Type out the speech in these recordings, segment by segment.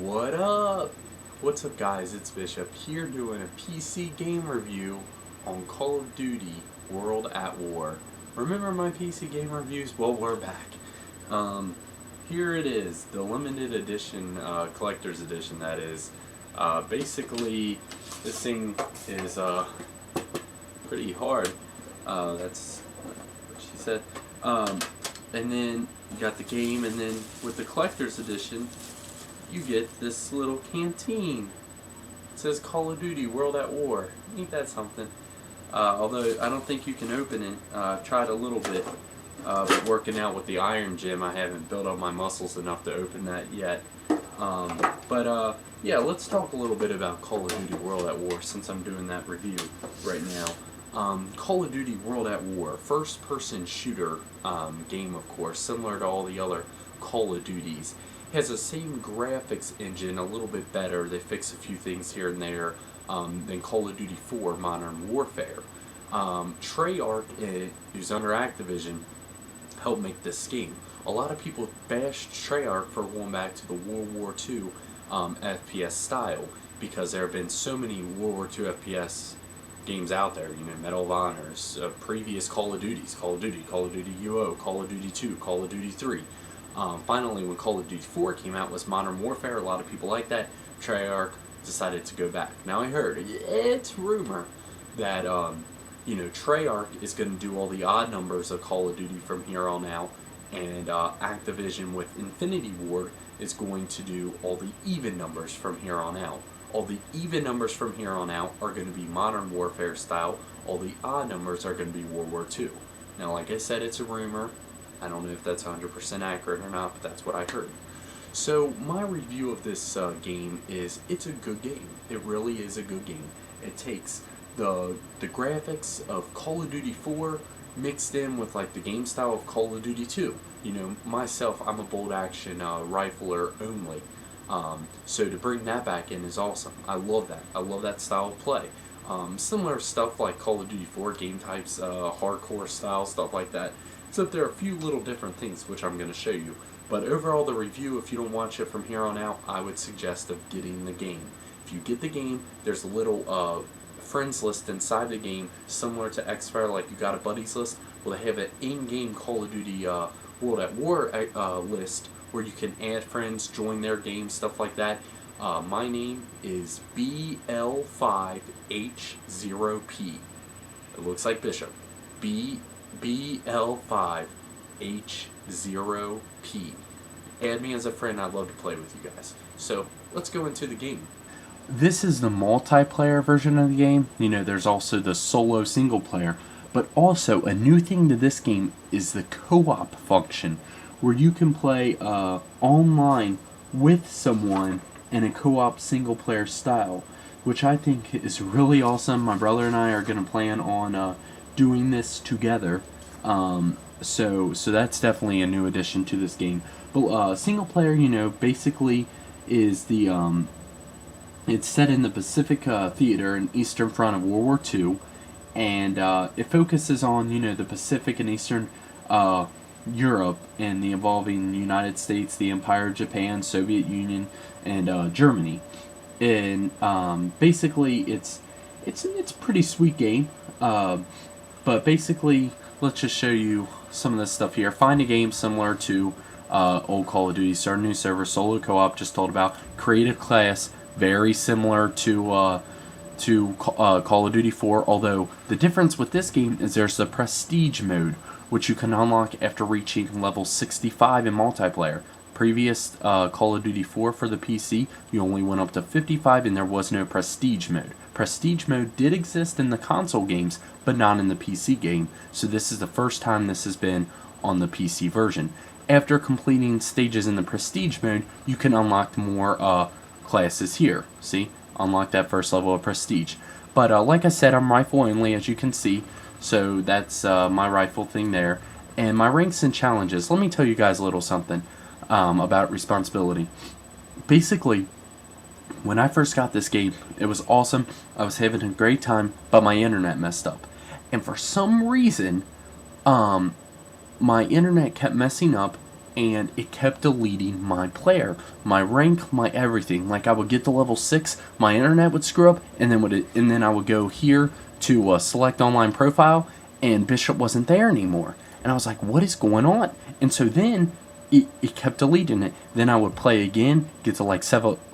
What up? What's up, guys? It's Bishop here doing a PC game review on Call of Duty World at War. Remember my PC game reviews? Well, we're back. Here it is, the limited edition, collector's edition, that is. Basically, this thing is pretty hard. That's what she said. And then you got the game, and then with the collector's edition, you get this little canteen. It says Call of Duty World at War. Ain't that something? Although I don't think you can open it. I've tried a little bit, but working out with the Iron Gym, I haven't built up my muscles enough to open that yet. Yeah, let's talk a little bit about Call of Duty World at War since I'm doing that review right now. Call of Duty World at War, first-person shooter game, of course, similar to all the other Call of Duties. Has the same graphics engine, a little bit better. They fix a few things here and there than Call of Duty 4 Modern Warfare. Treyarch, who's under Activision, helped make this game. A lot of people bashed Treyarch for going back to the World War II FPS style because there have been so many World War II FPS games out there. You know, Medal of Honors, previous Call of Duties, Call of Duty UO, Call of Duty 2, Call of Duty 3. Finally, when Call of Duty 4 came out, was Modern Warfare. A lot of people like that. Treyarch decided to go back. Now I heard, it's rumor that Treyarch is going to do all the odd numbers of Call of Duty from here on out, and Activision with Infinity Ward is going to do all the even numbers from here on out. All the even numbers from here on out are going to be Modern Warfare style. All the odd numbers are going to be World War II. Now, like I said, it's a rumor. I don't know if that's 100% accurate or not, but that's what I heard. So my review of this game is, it's a good game. It really is a good game. It takes the graphics of Call of Duty 4 mixed in with like the game style of Call of Duty 2. You know, myself, I'm a bolt action rifler only. So to bring that back in is awesome. I love that. I love that style of play. Similar stuff like Call of Duty 4 game types, hardcore style, stuff like that. Except there are a few little different things which I'm going to show you. But overall, the review, if you don't watch it from here on out, I would suggest of getting the game. If you get the game, there's a little friends list inside the game, similar to Xfire, like you got a buddies list. Well, they have an in-game Call of Duty World at War list where you can add friends, join their game, stuff like that. My name is BL5H0P. It looks like Bishop. BL5H0P. Add me as a friend. I'd love to play with you guys. So let's go into the game. This is the multiplayer version of the game. You know, there's also the solo single player. But also, a new thing to this game is the co-op function, where you can play online with someone in a co-op single player style, which I think is really awesome. My brother and I are going to plan on doing this together. So that's definitely a new addition to this game. But single player, you know, basically is the it's set in the Pacific Theater and Eastern Front of World War II, and it focuses on, you know, the Pacific and Eastern Europe and the involving United States, the Empire of Japan, Soviet Union, and Germany. And basically, it's a pretty sweet game. But basically, let's just show you some of this stuff here. Find a game similar to old Call of Duty. Start a new server, solo co-op, just told about. Create a class, very similar to Call of Duty 4, although the difference with this game is there's the Prestige mode, which you can unlock after reaching level 65 in multiplayer. Previous Call of Duty 4 for the PC, you only went up to 55 and there was no Prestige mode. Prestige mode did exist in the console games, but not in the PC game, so this is the first time this has been on the PC version. After completing stages in the Prestige mode, you can unlock more classes here. See? Unlock that first level of Prestige. But like I said, I'm rifle only, as you can see, so that's my rifle thing there. And my ranks and challenges, let me tell you guys a little something about responsibility. Basically, when I first got this game, it was awesome. I was having a great time, but my internet messed up. And for some reason, my internet kept messing up and it kept deleting my player, my rank, my everything. Like I would get to level 6, my internet would screw up, and then I would go here to select online profile, and Bishop wasn't there anymore. And I was like, what is going on? And so then it kept deleting it. Then I would play again, get to like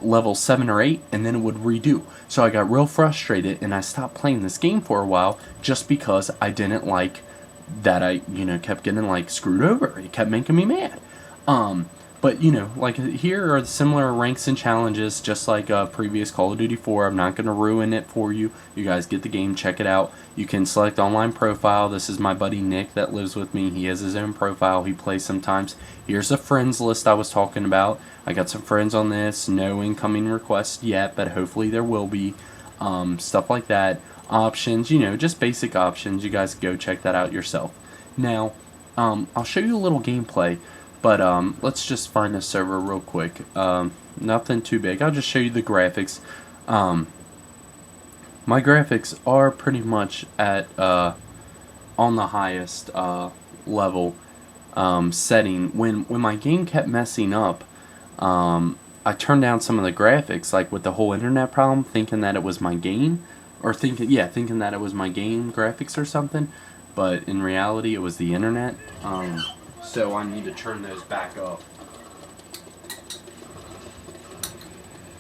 level 7 or 8, and then it would redo. So I got real frustrated, and I stopped playing this game for a while just because I didn't like that I, kept getting like screwed over. It kept making me mad. But like here are similar ranks and challenges, just like previous Call of Duty 4. I'm not going to ruin it for you. You guys get the game, check it out. You can select online profile. This is my buddy Nick that lives with me. He has his own profile. He plays sometimes. Here's a friends list I was talking about. I got some friends on this. No incoming requests yet, but hopefully there will be. Stuff like that. Options, just basic options. You guys go check that out yourself. Now, I'll show you a little gameplay. But let's just find the server real quick. Nothing too big. I'll just show you the graphics. My graphics are pretty much at on the highest level setting. When my game kept messing up, I turned down some of the graphics, like with the whole internet problem, thinking that it was my game, or thinking that it was my game graphics or something. But in reality, it was the internet. So I need to turn those back up.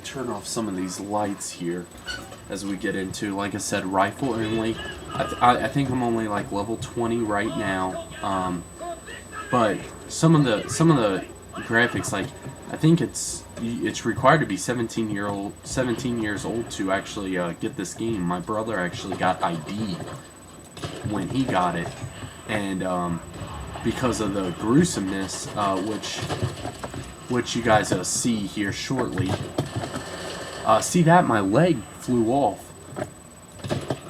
Turn off some of these lights here as we get into, like I said, rifle only. I think I'm only like level 20 right now. But some of the graphics, like I think it's required to be 17 years old to actually get this game. My brother actually got ID when he got it, and because of the gruesomeness, which you guys see here shortly. See that? My leg flew off.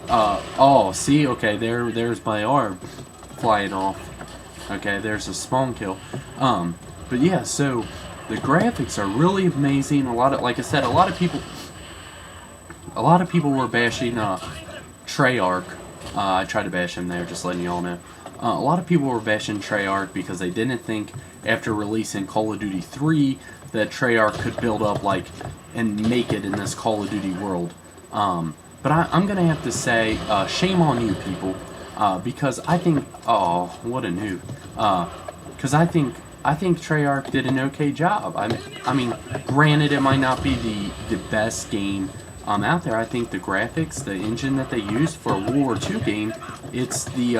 Oh, see? Okay, there's my arm flying off. Okay, there's a spawn kill. But yeah, so the graphics are really amazing. Like I said, a lot of people were bashing Treyarch. I tried to bash him there, just letting y'all know. A lot of people were bashing Treyarch because they didn't think after releasing Call of Duty 3 that Treyarch could build up and make it in this Call of Duty world. But I'm gonna have to say, shame on you people, because I think, oh, what a noob. Because I think Treyarch did an okay job. I mean, granted, it might not be the best game out there. I think the graphics, the engine that they used for a World War II game, it's the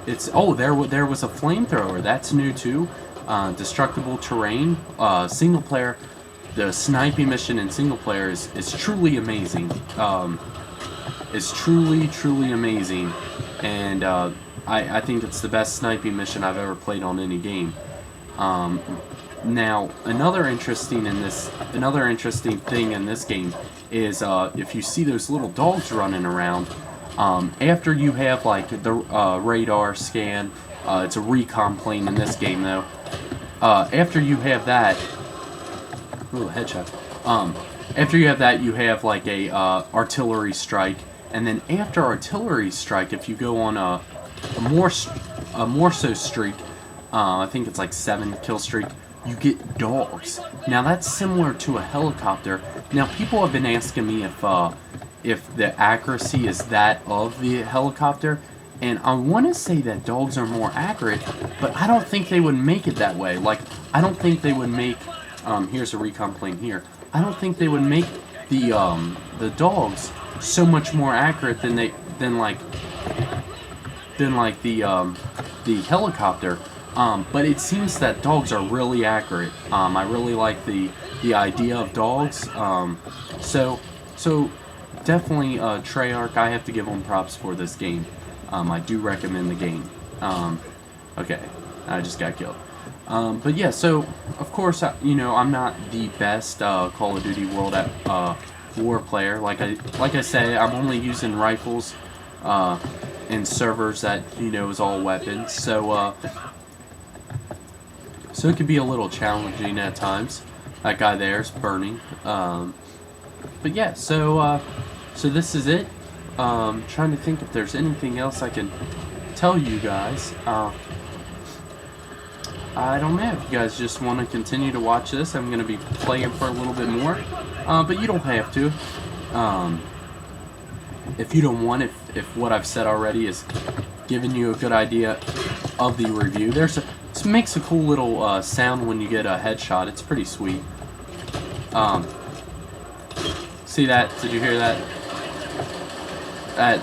there was a flamethrower. That's new too. Destructible terrain. Single player. The sniping mission in single player is truly amazing. It's truly amazing, and I think it's the best sniping mission I've ever played on any game. Now another interesting thing in this game is if you see those little dogs running around. After you have the radar scan, it's a recon plane in this game though. After you have that, ooh, headshot. After you have that, you have a artillery strike, and then after artillery strike, if you go on a Morso streak, I think it's 7 kill streak, you get dogs. Now that's similar to a helicopter. Now people have been asking me if the accuracy is that of the helicopter, and I want to say that dogs are more accurate, but I don't think they would make it that way. I don't think they would make, here's a recon plane here, I don't think they would make the dogs so much more accurate than the helicopter. But it seems that dogs are really accurate. I really like the idea of dogs. So definitely Treyarch, I have to give them props for this game. I do recommend the game. Okay, I just got killed. But yeah, so of course, I'm not the best Call of Duty World at War player. Like I say, I'm only using rifles and servers that is all weapons. So it can be a little challenging at times. That guy there is burning. But yeah, so this is it. Trying to think if there's anything else I can tell you guys. I don't know if you guys just want to continue to watch this. I'm going to be playing for a little bit more, but you don't have to. If you don't want, if what I've said already is giving you a good idea of the review, this makes a cool little sound when you get a headshot. It's pretty sweet. See that? Did you hear that?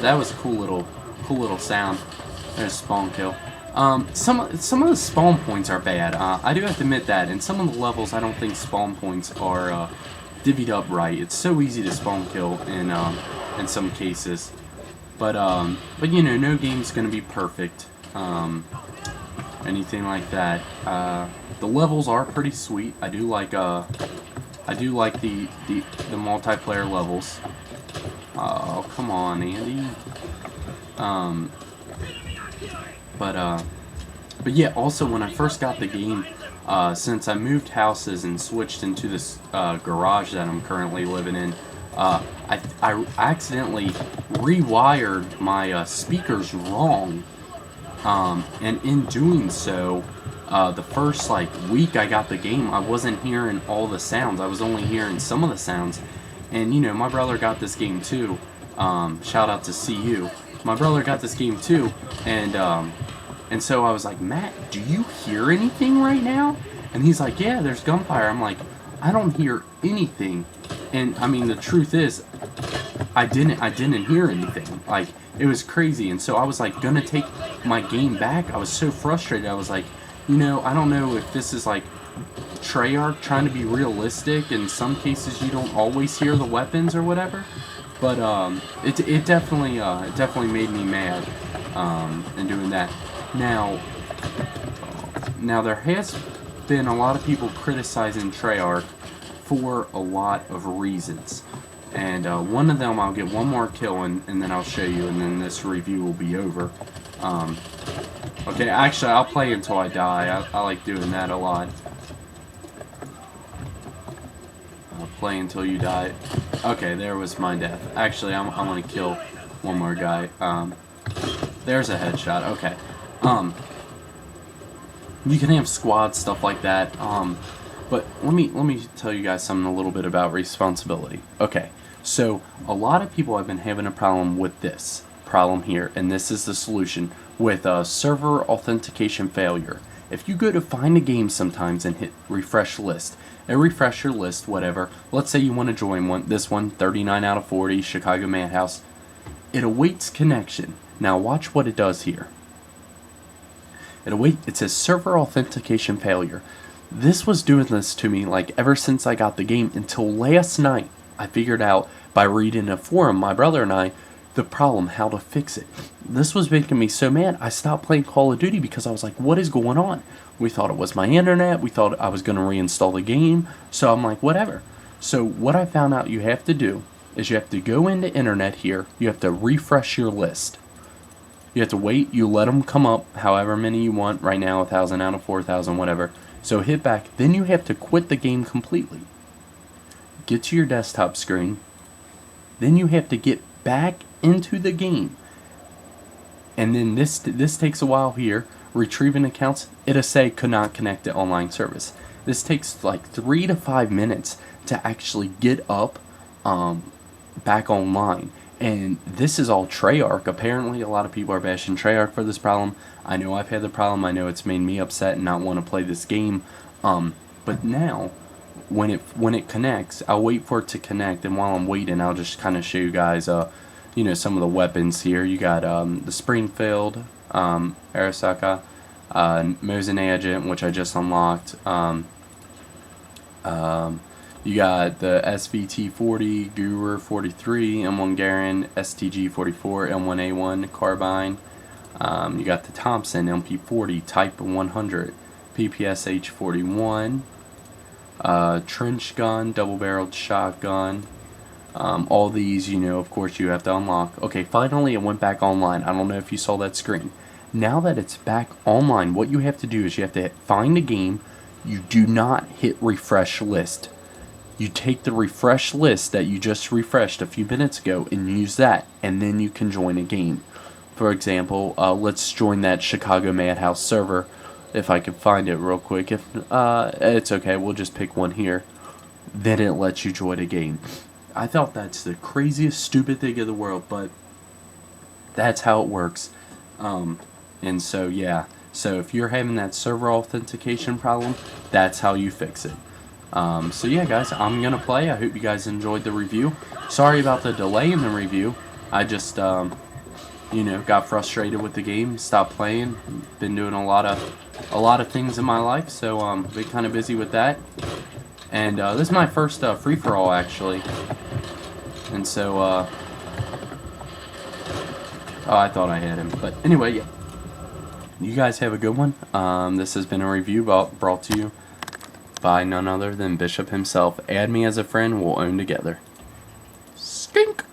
That was a cool little sound. There's a spawn kill. Some of the spawn points are bad. I do have to admit that. In some of the levels, I don't think spawn points are divvied up right. It's so easy to spawn kill in some cases. But you know, no game's gonna be perfect. Anything like that. The levels are pretty sweet. I do like the multiplayer levels. Oh, come on, Andy. But yeah, also when I first got the game, since I moved houses and switched into this garage that I'm currently living in, I accidentally rewired my speakers wrong, and in doing so, the first week I got the game, I wasn't hearing all the sounds. I was only hearing some of the sounds, and you know, my brother got this game too. Shout out to CU. My brother got this game too, and so I was like, Matt, do you hear anything right now? And he's like, yeah, there's gunfire. I'm like, I don't hear anything. And I mean, the truth is, I didn't hear anything. Like, it was crazy. And so I was like, gonna take my game back. I was so frustrated. I was like, you know, I don't know if this is like Treyarch trying to be realistic. In some cases, you don't always hear the weapons or whatever. But it definitely made me mad in doing that. Now there has been a lot of people criticizing Treyarch for a lot of reasons, and one of them, I'll get one more kill and then I'll show you, and then this review will be over. Okay, actually I'll play until I die. I like doing that a lot. Play until you die. Okay, there was my death. Actually, I'm gonna kill one more guy. There's a headshot. Okay. You can have squad stuff like that. But let me tell you guys something a little bit about responsibility. Okay, so a lot of people have been having a problem with this problem here, and this is the solution with server authentication failure. If you go to find a game sometimes and hit refresh list, and refresh your list, whatever. Let's say you want to join this one, 39 out of 40, Chicago Madhouse. It awaits connection. Now watch what it does here. It says server authentication failure. This was doing this to me ever since I got the game until last night. I figured out by reading a forum, my brother and I, the problem, how to fix it. This was making me so mad. I stopped playing Call of Duty because I was like, what is going on? We thought it was my internet. We thought I was going to reinstall the game. So I'm like, whatever. So what I found out you have to do is you have to go into internet here. You have to refresh your list. You have to wait. You let them come up, however many you want. Right now, 1,000 out of 4,000, whatever. So hit back. Then you have to quit the game completely. Get to your desktop screen. Then you have to get back into the game. And then this takes a while here. Retrieving accounts, it'll say could not connect to online service. This takes 3 to 5 minutes to actually get up back online. And this is all Treyarch. Apparently a lot of people are bashing Treyarch for this problem. I know I've had the problem. I know it's made me upset and not want to play this game. But now when it connects, I'll wait for it to connect, and while I'm waiting, I'll just kind of show you guys you know, some of the weapons here. You got the Springfield, Arasaka, Mosin Agent, which I just unlocked. You got the SVT-40, Guru 43, M1 Garand, STG-44, M1A1 Carbine. You got the Thompson MP40, Type 100, PPSH-41, Trench Gun, Double-Barreled Shotgun. All these, you know, of course you have to unlock. Okay, finally it went back online. I don't know if you saw that screen. Now that it's back online, what you have to do is you have to find a game. You do not hit refresh list. You take the refresh list that you just refreshed a few minutes ago and use that, and then you can join a game. For example, let's join that Chicago Madhouse server, if I can find it real quick. If it's okay, we'll just pick one here. Then it lets you join a game. I thought that's the craziest, stupid thing in the world, but that's how it works. And so, yeah. So if you're having that server authentication problem, that's how you fix it. So yeah, guys, I'm going to play. I hope you guys enjoyed the review. Sorry about the delay in the review. I just, got frustrated with the game, stopped playing. Been doing a lot of things in my life, so been kind of busy with that. And this is my first free-for-all, actually. And so, oh, I thought I had him. But anyway, yeah. You guys have a good one. This has been a review brought to you by none other than Bishop himself. Add me as a friend. We'll own together. Stink!